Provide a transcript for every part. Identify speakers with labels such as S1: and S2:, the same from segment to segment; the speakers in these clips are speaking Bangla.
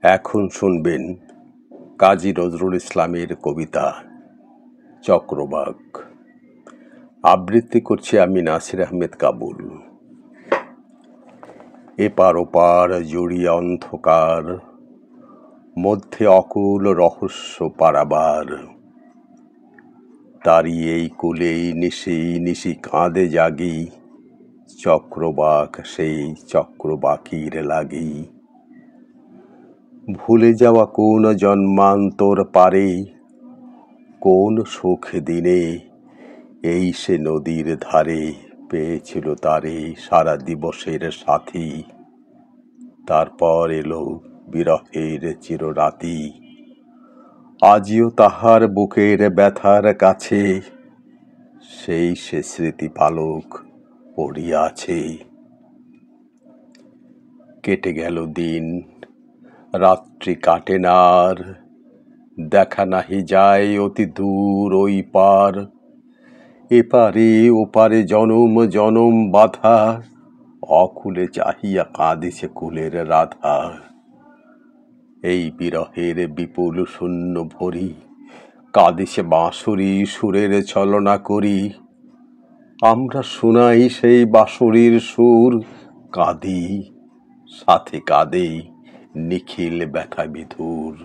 S1: এখন শুনবেন কাজী নজরুল ইসলামের কবিতা চক্রবাক। আবৃত্তি করছি আমি নাসির আহমেদ কাবুল। এপার ওপার জড়িয়ে অন্ধকার, মধ্যে অকুল রহস্য পারাবার। তারি এই কুলেই নিশি নিশি কাঁদে জাগি, চক্রবাক সেই চক্রবাকির লাগি। ভুলে যাওয়া কোন জন্মান্তর পারে, কোন সুখ দিনে এই সে নদীর ধারে পেয়েছিল তারে সারা দিবসের সাথী। তারপর এলো বিরহের চিররাতি, আজিও তাহার বুকের ব্যথার কাছে সেই সে স্মৃতি পালক পড়িয়াছে। কেটে গেল দিন, রাত্রি কাটে না আর, দেখা নাহি যায় অতি দূর ওই পার। এপারে ওপারে জনম জনম বাধা, অকুলে চাহিয়া কাঁদিছে কুলের রাধা। এই বিরহের বিপুল শূন্য ভরি, কাঁদিছে বাঁশরি সুরের ছলনা করি। আমরা শুনাই সেই বাঁশরির সুর, কাঁদি সাথে কাঁদে নিখিল ব্যথা বিধুর।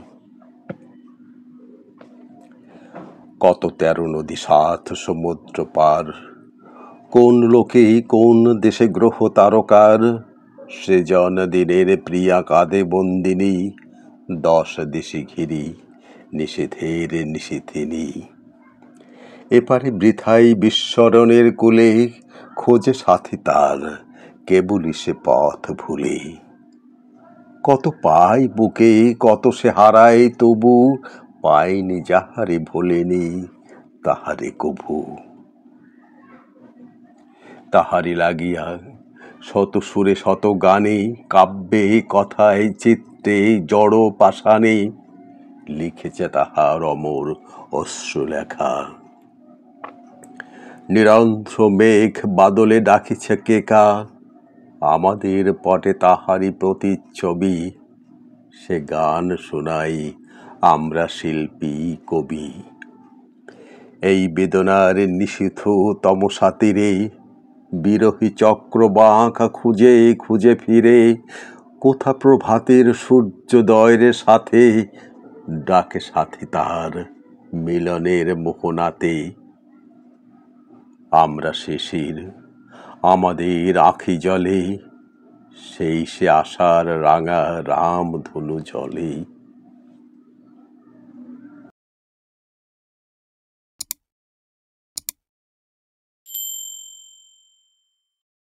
S1: কত 13 নদী 7 সমুদ্র পার, কোন লোকে কোন দেশে গ্রহ তারকার। সৃজন দিনের প্রিয়া কাঁদে বন্দিনী, 10 দিশি ঘিরি নিষেধের নিশিথিনী। এপারে বৃথাই বিস্মরণের কূলে, খোঁজে সাথী তার কেবলই সে পথ ভুলে। কত পায় বুকে কত সে হারায় তবু, পায়নি যাহারে ভোলেনি তাহারে কভু। তাহারি লাগিয়া শত সুরে শত গানে, কাব্যে কথায় চিত্রে জড় পাষাণে, লিখেছে তাহার অমর অশ্রুলেখা। নিরন্ধ্র মেঘ বাদলে ডাকিছে কেকা, আমাদের পটে তাহারি প্রতিচ্ছবি। সে গান শোনাই আমরা শিল্পী কবি। এই বেদনার নিশীথ তমসা তীরে, বিরহী চক্রবাক খুঁজে খুঁজে ফিরে। কোথা প্রভাতের সূর্যোদয়ের সাথে, ডাকে সাথী তার মিলনের মোহনাতে। আমরা শিশির, আমাদের আখি জলে সেই সে আশার রাঙা রামধনু জ্বলে।